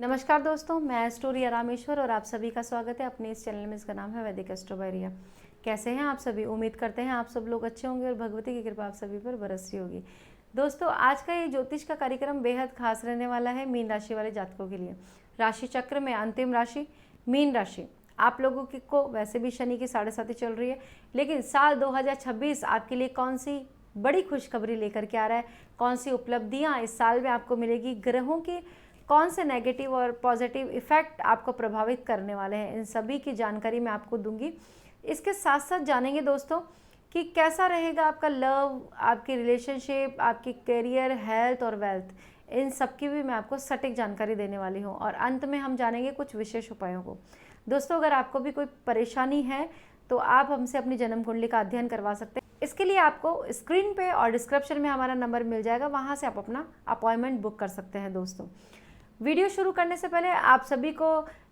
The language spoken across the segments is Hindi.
नमस्कार दोस्तों, मैं स्टोरी रामेश्वर और आप सभी का स्वागत है अपने इस चैनल में। इसका नाम है वैदिक एस्ट्रो बाय रिया। कैसे हैं आप सभी? उम्मीद करते हैं आप सब लोग अच्छे होंगे और भगवती की कृपा आप सभी पर बरस रही होगी। दोस्तों, आज का ये ज्योतिष का कार्यक्रम बेहद खास रहने वाला है मीन राशि वाले जातकों के लिए। राशि चक्र में अंतिम राशि मीन राशि। आप लोगों की को वैसे भी शनि की 7.5 चल रही है, लेकिन साल 2026 आपके लिए कौन सी बड़ी खुशखबरी लेकर के आ रहा है, कौन सी उपलब्धियां इस साल में आपको मिलेगी, ग्रहों की कौन से नेगेटिव और पॉजिटिव इफेक्ट आपको प्रभावित करने वाले हैं, इन सभी की जानकारी मैं आपको दूंगी। इसके साथ साथ जानेंगे दोस्तों कि कैसा रहेगा आपका लव, आपकी रिलेशनशिप, आपकी करियर, हेल्थ और वेल्थ, इन सब की भी मैं आपको सटीक जानकारी देने वाली हूँ। और अंत में हम जानेंगे कुछ विशेष उपायों को। दोस्तों, अगर आपको भी कोई परेशानी है तो आप हमसे अपनी जन्म कुंडली का अध्ययन करवा सकते हैं। इसके लिए आपको स्क्रीन पे और डिस्क्रिप्शन में हमारा नंबर मिल जाएगा, वहाँ से आप अपना अपॉइंटमेंट बुक कर सकते हैं। दोस्तों, वीडियो शुरू करने से पहले आप सभी को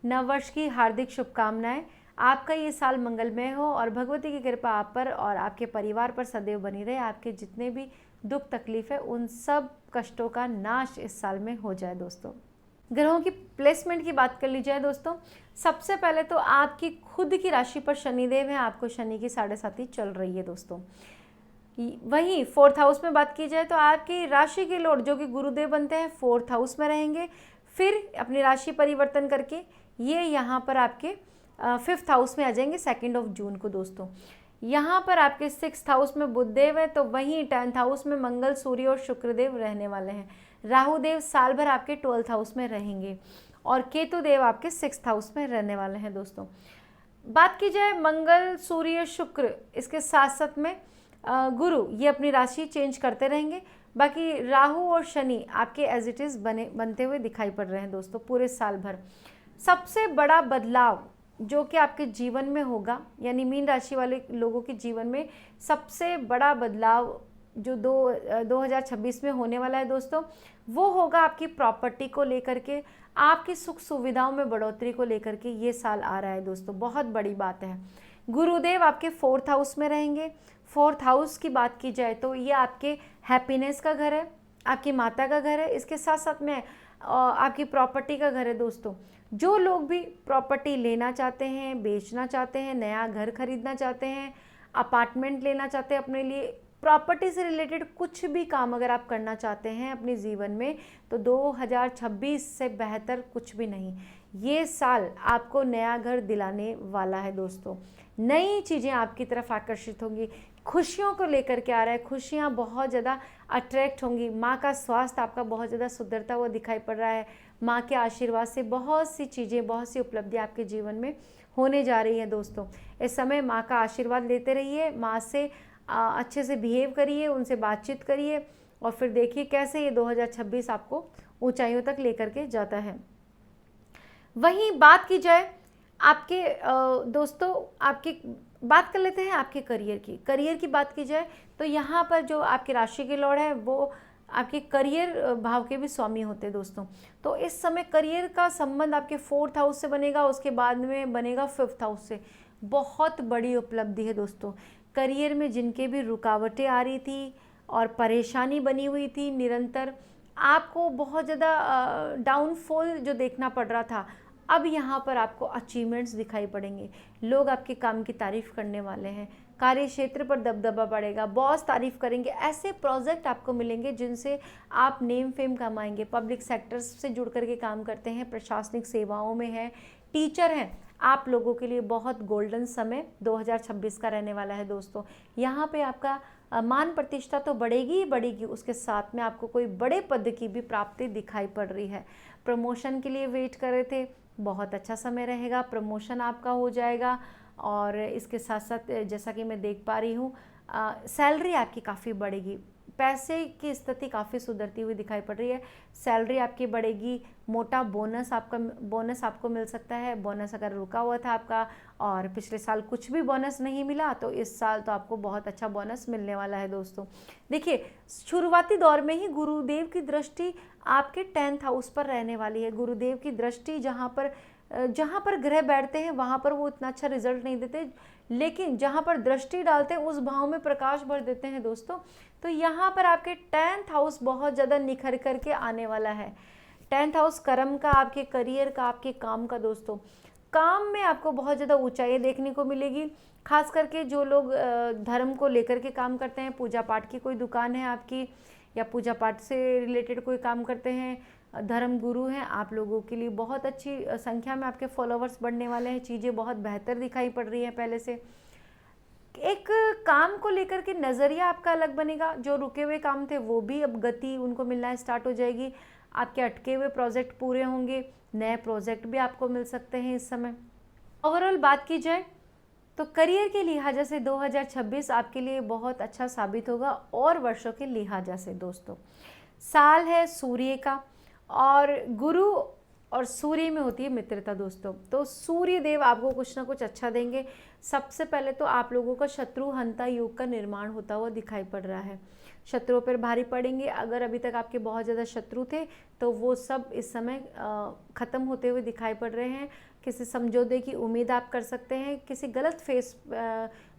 नववर्ष की हार्दिक शुभकामनाएं। आपका ये साल मंगलमय हो और भगवती की कृपा आप पर और आपके परिवार पर सदैव बनी रहे। आपके जितने भी दुख तकलीफ है उन सब कष्टों का नाश इस साल में हो जाए। दोस्तों, ग्रहों की प्लेसमेंट की बात कर ली जाए दोस्तों, सबसे पहले तो आपकी खुद की राशि पर शनिदेव है। आपको शनि की 7.5 चल रही है दोस्तों। वहीं 4th हाउस में बात की जाए तो आपकी राशि के लॉर्ड जो कि गुरुदेव बनते हैं 4th हाउस में रहेंगे। फिर अपनी राशि परिवर्तन करके ये यहाँ पर आपके 5th हाउस में आ जाएंगे 2 जून को। दोस्तों, यहाँ पर आपके 6th हाउस में बुधदेव है, तो वहीं 10th हाउस में मंगल, सूर्य और शुक्रदेव रहने वाले हैं। राहु देव साल भर आपके 12th हाउस में रहेंगे और केतु देव आपके 6th हाउस में रहने वाले हैं। दोस्तों, बात की जाए मंगल, सूर्य, शुक्र, इसके साथ साथ में गुरु, ये अपनी राशि चेंज करते रहेंगे। बाकी राहु और शनि आपके एज इट इज़ बनते हुए दिखाई पड़ रहे हैं। दोस्तों, पूरे साल भर सबसे बड़ा बदलाव जो कि आपके जीवन में होगा, यानी मीन राशि वाले लोगों के जीवन में सबसे बड़ा बदलाव जो 2026 में होने वाला है दोस्तों, वो होगा आपकी प्रॉपर्टी को लेकर के, आपकी सुख सुविधाओं में बढ़ोतरी को लेकर के ये साल आ रहा है। दोस्तों, बहुत बड़ी बात है। गुरुदेव आपके 4th हाउस में रहेंगे। 4th हाउस की बात की जाए तो ये आपके हैप्पीनेस का घर है, आपकी माता का घर है, इसके साथ साथ में आपकी प्रॉपर्टी का घर है। दोस्तों, जो लोग भी प्रॉपर्टी लेना चाहते हैं, बेचना चाहते हैं, नया घर खरीदना चाहते हैं, अपार्टमेंट लेना चाहते हैं अपने लिए, प्रॉपर्टी से रिलेटेड कुछ भी काम अगर आप करना चाहते हैं अपने जीवन में, तो 2026 से बेहतर कुछ भी नहीं। ये साल आपको नया घर दिलाने वाला है। दोस्तों, नई चीज़ें आपकी तरफ आकर्षित होंगी, खुशियों को लेकर के आ रहा है, खुशियाँ बहुत ज़्यादा अट्रैक्ट होंगी। माँ का स्वास्थ्य आपका बहुत ज़्यादा सुधरता हुआ दिखाई पड़ रहा है। माँ के आशीर्वाद से बहुत सी चीज़ें, बहुत सी उपलब्धियाँ आपके जीवन में होने जा रही हैं। दोस्तों, इस समय माँ का आशीर्वाद लेते रहिए, माँ से अच्छे से बिहेव करिए, उनसे बातचीत करिए और फिर देखिए कैसे ये 2026 आपको ऊंचाइयों तक लेकर के जाता है। वहीं बात की जाए आपके दोस्तों, आपकी बात कर लेते हैं आपके करियर की बात की जाए तो यहाँ पर जो आपकी राशि के लॉर्ड है वो आपके करियर भाव के भी स्वामी होते हैं। दोस्तों, तो इस समय करियर का संबंध आपके 4th हाउस से बनेगा, उसके बाद में बनेगा 5th हाउस से। बहुत बड़ी उपलब्धि है दोस्तों। करियर में जिनके भी रुकावटें आ रही थी और परेशानी बनी हुई थी निरंतर, आपको बहुत ज़्यादा डाउनफॉल जो देखना पड़ रहा था, अब यहाँ पर आपको अचीवमेंट्स दिखाई पड़ेंगे। लोग आपके काम की तारीफ़ करने वाले हैं, कार्य क्षेत्र पर दबदबा बढ़ेगा, बॉस तारीफ़ करेंगे। ऐसे प्रोजेक्ट आपको मिलेंगे जिनसे आप नेम फेम कमाएंगे। पब्लिक सेक्टर्स से जुड़ करके काम करते हैं, प्रशासनिक सेवाओं में हैं, टीचर हैं, आप लोगों के लिए बहुत गोल्डन समय 2026 का रहने वाला है। दोस्तों, यहाँ पे आपका मान प्रतिष्ठा तो बढ़ेगी ही बढ़ेगी, उसके साथ में आपको कोई बड़े पद की भी प्राप्ति दिखाई पड़ रही है। प्रमोशन के लिए वेट कर रहे थे, बहुत अच्छा समय रहेगा, प्रमोशन आपका हो जाएगा। और इसके साथ साथ जैसा कि मैं देख पा रही हूँ, सैलरी आपकी काफ़ी बढ़ेगी, पैसे की स्थिति काफ़ी सुधरती हुई दिखाई पड़ रही है। सैलरी आपकी बढ़ेगी, मोटा बोनस आपको मिल सकता है। बोनस अगर रुका हुआ था आपका और पिछले साल कुछ भी बोनस नहीं मिला, तो इस साल तो आपको बहुत अच्छा बोनस मिलने वाला है। दोस्तों, देखिए, शुरुआती दौर में ही गुरुदेव की दृष्टि आपके 10th हाउस पर रहने वाली है। गुरुदेव की दृष्टि जहाँ पर ग्रह बैठते हैं वहाँ पर वो इतना अच्छा रिजल्ट नहीं देते, लेकिन जहाँ पर दृष्टि डालते हैं उस भाव में प्रकाश भर देते हैं। दोस्तों, तो यहाँ पर आपके 10th हाउस बहुत ज़्यादा निखर करके आने वाला है। 10th हाउस कर्म का, आपके करियर का, आपके काम का। दोस्तों काम में आपको बहुत ज़्यादा ऊंचाई देखने को मिलेगी, खास करके जो लोग धर्म को लेकर के काम करते हैं, पूजा पाठ की कोई दुकान है आपकी या पूजा पाठ से रिलेटेड कोई काम करते हैं, धर्म गुरु हैं, आप लोगों के लिए बहुत अच्छी संख्या में आपके फॉलोवर्स बढ़ने वाले हैं, चीज़ें बहुत बेहतर दिखाई पड़ रही हैं पहले से। एक काम को लेकर के नज़रिया आपका अलग बनेगा, जो रुके हुए काम थे वो भी अब गति उनको मिलना स्टार्ट हो जाएगी, आपके अटके हुए प्रोजेक्ट पूरे होंगे, नए प्रोजेक्ट भी आपको मिल सकते हैं इस समय। ओवरऑल बात की जाए तो करियर के लिहाजा से 2026 आपके लिए बहुत अच्छा साबित होगा, और वर्षों के लिहाजा से दोस्तों साल है सूर्य का, और गुरु और सूर्य में होती है मित्रता दोस्तों, तो सूर्य देव आपको कुछ ना कुछ अच्छा देंगे। सबसे पहले तो आप लोगों का शत्रु हंता योग का निर्माण होता हुआ दिखाई पड़ रहा है, शत्रुओं पर भारी पड़ेंगे। अगर अभी तक आपके बहुत ज़्यादा शत्रु थे तो वो सब इस समय ख़त्म होते हुए दिखाई पड़ रहे हैं। किसी समझौते की उम्मीद आप कर सकते हैं, किसी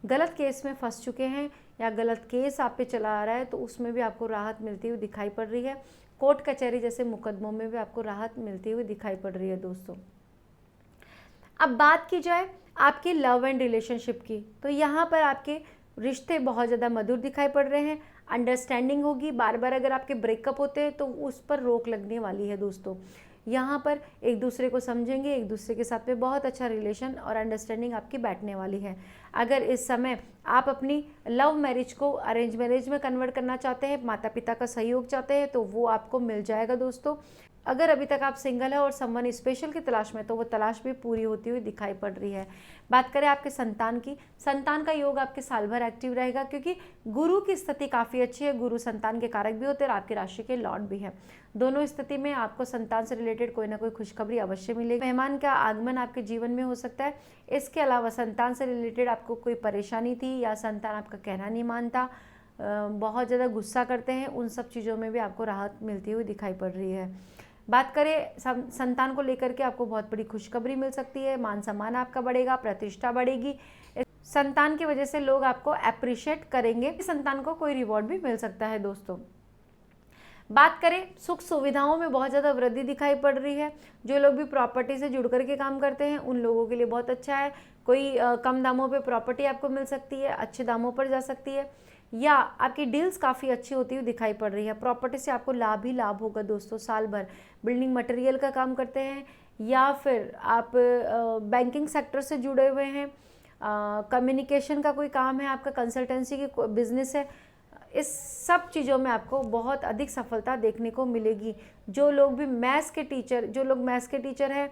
गलत केस में फंस चुके हैं या गलत केस आप पे चला आ रहा है तो उसमें भी आपको राहत मिलती हुई दिखाई पड़ रही है। कोर्ट कचहरी जैसे मुकदमों में भी आपको राहत मिलती हुई दिखाई पड़ रही है दोस्तों। अब बात की जाए आपके लव एंड रिलेशनशिप की, तो यहाँ पर आपके रिश्ते बहुत ज़्यादा मधुर दिखाई पड़ रहे हैं, अंडरस्टैंडिंग होगी। बार बार अगर आपके ब्रेकअप होते हैं तो उस पर रोक लगने वाली है दोस्तों। यहाँ पर एक दूसरे को समझेंगे, एक दूसरे के साथ में बहुत अच्छा रिलेशन और अंडरस्टैंडिंग आपकी बैठने वाली है। अगर इस समय आप अपनी लव मैरिज को अरेंज मैरिज में कन्वर्ट करना चाहते हैं, माता पिता का सहयोग चाहते हैं, तो वो आपको मिल जाएगा दोस्तों। अगर अभी तक आप सिंगल है और समवन स्पेशल की तलाश में, तो वो तलाश भी पूरी होती हुई दिखाई पड़ रही है। बात करें आपके संतान की, संतान का योग आपके साल भर एक्टिव रहेगा, क्योंकि गुरु की स्थिति काफ़ी अच्छी है। गुरु संतान के कारक भी होते हैं और आपकी राशि के लॉर्ड भी है। दोनों स्थिति में आपको संतान से रिलेटेड कोई ना कोई खुशखबरी अवश्य मिलेगी। मेहमान का आगमन आपके जीवन में हो सकता है। इसके अलावा संतान से रिलेटेड आपको कोई परेशानी थी या संतान आपका कहना नहीं मानता, बहुत ज़्यादा गुस्सा करते हैं, उन सब चीज़ों में भी आपको राहत मिलती हुई दिखाई पड़ रही है। बात करें संतान को लेकर के, आपको बहुत बड़ी खुशखबरी मिल सकती है। मान सम्मान आपका बढ़ेगा, प्रतिष्ठा बढ़ेगी, संतान की वजह से लोग आपको अप्रिशिएट करेंगे। संतान को कोई रिवॉर्ड भी मिल सकता है दोस्तों। बात करें सुख सुविधाओं में बहुत ज़्यादा वृद्धि दिखाई पड़ रही है। जो लोग भी प्रॉपर्टी से जुड़ करके काम करते हैं उन लोगों के लिए बहुत अच्छा है। कोई कम दामों पे प्रॉपर्टी आपको मिल सकती है, अच्छे दामों पर जा सकती है, या आपकी डील्स काफ़ी अच्छी होती हुई दिखाई पड़ रही है। प्रॉपर्टी से आपको लाभ ही लाभ होगा दोस्तों साल भर। बिल्डिंग मटेरियल का काम करते हैं या फिर आप बैंकिंग सेक्टर से जुड़े हुए हैं, कम्युनिकेशन का कोई काम है आपका, कंसल्टेंसी की बिजनेस है, इस सब चीज़ों में आपको बहुत अधिक सफलता देखने को मिलेगी। जो लोग मैथ्स के टीचर हैं,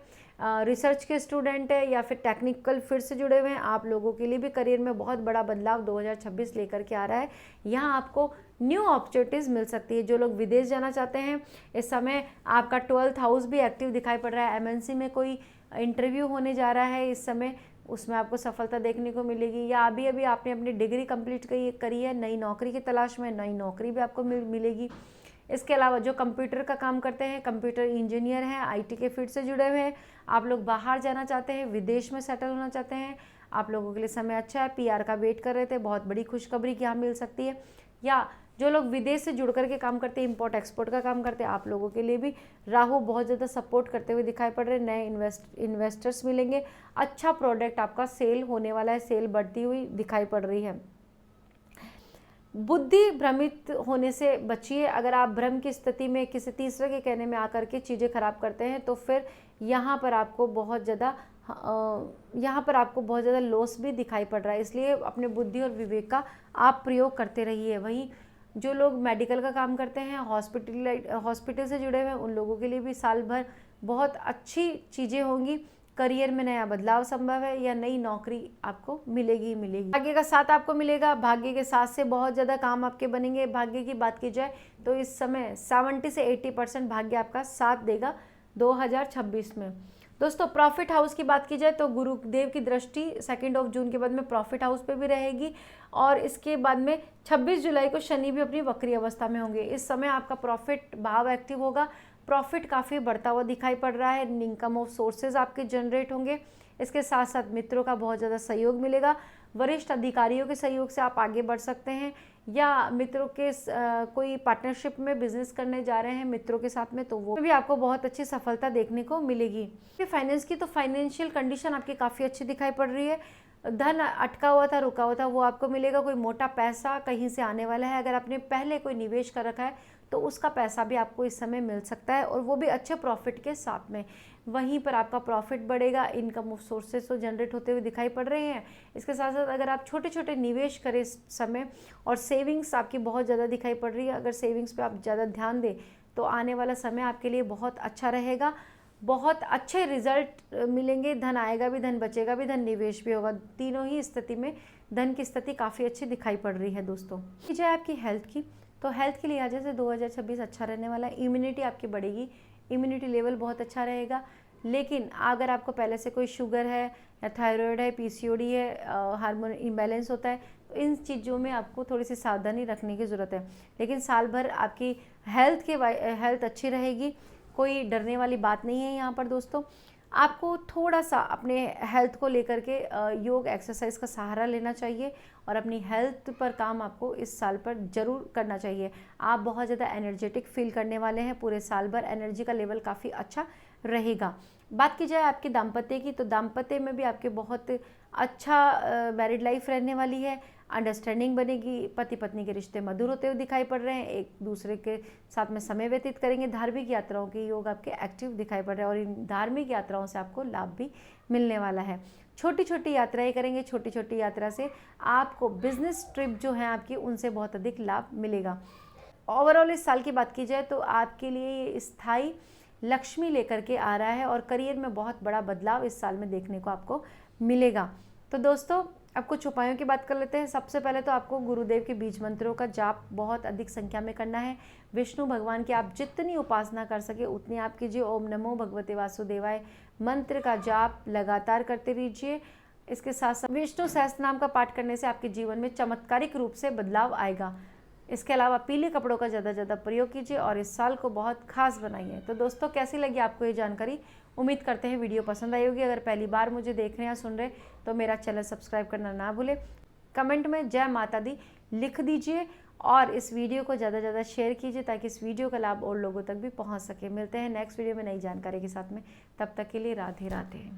रिसर्च के स्टूडेंट है या फिर टेक्निकल फील्ड से जुड़े हुए हैं, आप लोगों के लिए भी करियर में बहुत बड़ा बदलाव 2026 लेकर के आ रहा है। यहाँ आपको न्यू अपॉर्चुनिटीज़ मिल सकती है। जो लोग विदेश जाना चाहते हैं, इस समय आपका 12th हाउस भी एक्टिव दिखाई पड़ रहा है। एमएनसी में कोई इंटरव्यू होने जा रहा है इस समय, उसमें आपको सफलता देखने को मिलेगी। या अभी अभी आपने अपनी डिग्री कंप्लीट करी है, नई नौकरी की तलाश में, नई नौकरी भी आपको मिलेगी। इसके अलावा जो कंप्यूटर का काम करते हैं, कंप्यूटर इंजीनियर हैं, आईटी के फील्ड से जुड़े हुए हैं, आप लोग बाहर जाना चाहते हैं, विदेश में सेटल होना चाहते हैं, आप लोगों के लिए समय अच्छा है। पीआर का वेट कर रहे थे, बहुत बड़ी खुशखबरी यहाँ मिल सकती है। या जो लोग विदेश से जुड़ करके काम करते हैं, इंपोर्ट एक्सपोर्ट का काम करते हैं, आप लोगों के लिए भी राहु बहुत ज़्यादा सपोर्ट करते हुए दिखाई पड़ रहे हैं। नए इन्वेस्टर्स मिलेंगे, अच्छा प्रोडक्ट आपका सेल होने वाला है, सेल बढ़ती हुई दिखाई पड़ रही है। बुद्धि भ्रमित होने से बचिए। अगर आप भ्रम की स्थिति में किसी तीसरे के कहने में आकर के चीज़ें खराब करते हैं तो फिर यहाँ पर आपको बहुत ज़्यादा लॉस भी दिखाई पड़ रहा है। इसलिए अपने बुद्धि और विवेक का आप प्रयोग करते रहिए। वहीं जो लोग मेडिकल का काम करते हैं, हॉस्पिटल से जुड़े हुए हैं, उन लोगों के लिए भी साल भर बहुत अच्छी चीज़ें होंगी। करियर में नया बदलाव संभव है या नई नौकरी आपको मिलेगी ही मिलेगी। भाग्य का साथ आपको मिलेगा, भाग्य के साथ से बहुत ज़्यादा काम आपके बनेंगे। भाग्य की बात की जाए तो इस समय 70 से 80% भाग्य आपका साथ देगा 2026 में। दोस्तों प्रॉफिट हाउस की बात की जाए तो गुरुदेव की दृष्टि 2 जून के बाद में प्रॉफिट हाउस पे भी रहेगी, और इसके बाद में 26 जुलाई को शनि भी अपनी वक्री अवस्था में होंगे। इस समय आपका प्रॉफिट भाव एक्टिव होगा, प्रॉफिट काफ़ी बढ़ता हुआ दिखाई पड़ रहा है, इनकम ऑफ सोर्सेज आपके जनरेट होंगे। इसके साथ साथ मित्रों का बहुत ज़्यादा सहयोग मिलेगा। वरिष्ठ अधिकारियों के सहयोग से आप आगे बढ़ सकते हैं, या मित्रों के कोई पार्टनरशिप में बिजनेस करने जा रहे हैं मित्रों के साथ में, तो वो भी आपको बहुत अच्छी सफलता देखने को मिलेगी। फाइनेंस की तो फाइनेंशियल कंडीशन आपकी काफ़ी अच्छी दिखाई पड़ रही है। धन अटका हुआ था, रुका हुआ था, वो आपको मिलेगा। कोई मोटा पैसा कहीं से आने वाला है। अगर आपने पहले कोई निवेश कर रखा है तो उसका पैसा भी आपको इस समय मिल सकता है, और वो भी अच्छे प्रॉफिट के साथ में। वहीं पर आपका प्रॉफिट बढ़ेगा, इनकम सोर्सेस तो जनरेट होते हुए दिखाई पड़ रहे हैं। इसके साथ साथ अगर आप छोटे छोटे निवेश करें इस समय, और सेविंग्स आपकी बहुत ज़्यादा दिखाई पड़ रही है, अगर सेविंग्स पे आप ज़्यादा ध्यान दें तो आने वाला समय आपके लिए बहुत अच्छा रहेगा। बहुत अच्छे रिजल्ट मिलेंगे, धन आएगा भी, धन बचेगा भी, धन निवेश भी होगा। तीनों ही स्थिति में धन की स्थिति काफ़ी अच्छी दिखाई पड़ रही है दोस्तों। जाए आपकी हेल्थ की, तो हेल्थ के लिहाज से 2026 अच्छा रहने वाला है। इम्यूनिटी आपकी बढ़ेगी, इम्यूनिटी लेवल बहुत अच्छा रहेगा। लेकिन अगर आपको पहले से कोई शुगर है या थायराइड है, पीसीओडी है, हार्मोन इम्बैलेंस होता है, तो इन चीज़ों में आपको थोड़ी सी सावधानी रखने की ज़रूरत है। लेकिन साल भर आपकी हेल्थ अच्छी रहेगी, कोई डरने वाली बात नहीं है यहाँ पर दोस्तों। आपको थोड़ा सा अपने हेल्थ को लेकर के योग एक्सरसाइज का सहारा लेना चाहिए, और अपनी हेल्थ पर काम आपको इस साल पर ज़रूर करना चाहिए। आप बहुत ज़्यादा एनर्जेटिक फील करने वाले हैं, पूरे साल भर एनर्जी का लेवल काफ़ी अच्छा रहेगा। बात की जाए आपके दाम्पत्य की, तो दाम्पत्य में भी आपके बहुत अच्छा मैरिड लाइफ रहने वाली है। अंडरस्टैंडिंग बनेगी, पति पत्नी के रिश्ते मधुर होते हुए दिखाई पड़ रहे हैं, एक दूसरे के साथ में समय व्यतीत करेंगे। धार्मिक यात्राओं के योग आपके एक्टिव दिखाई पड़ रहे हैं, और इन धार्मिक यात्राओं से आपको लाभ भी मिलने वाला है। छोटी छोटी यात्राएं करेंगे, छोटी छोटी यात्रा से आपको बिजनेस ट्रिप जो है आपकी, उनसे बहुत अधिक लाभ मिलेगा। ओवरऑल इस साल की बात की जाए तो आपके लिए ये स्थायी लक्ष्मी लेकर के आ रहा है, और करियर में बहुत बड़ा बदलाव इस साल में देखने को आपको मिलेगा। तो दोस्तों, अब कुछ उपायों की बात कर लेते हैं। सबसे पहले तो आपको गुरुदेव के बीज मंत्रों का जाप बहुत अधिक संख्या में करना है। विष्णु भगवान की आप जितनी उपासना कर सके उतनी आप कीजिए। ओम नमो भगवते वासुदेवाय मंत्र का जाप लगातार करते रहिए। इसके साथ साथ विष्णु सहस्त्र नाम का पाठ करने से आपके जीवन में चमत्कारिक रूप से बदलाव आएगा। इसके अलावा पीले कपड़ों का ज़्यादा ज़्यादा प्रयोग कीजिए, और इस साल को बहुत खास बनाइए। तो दोस्तों, कैसी लगी आपको ये जानकारी? उम्मीद करते हैं वीडियो पसंद आई होगी। अगर पहली बार मुझे देख रहे हैं या सुन रहे हैं तो मेरा चैनल सब्सक्राइब करना ना भूलें। कमेंट में जय माता दी लिख दीजिए, और इस वीडियो को ज़्यादा से ज़्यादा शेयर कीजिए ताकि इस वीडियो का लाभ और लोगों तक भी पहुँच सके। मिलते हैं नेक्स्ट वीडियो में नई जानकारी के साथ में, तब तक के लिए राधे राधे।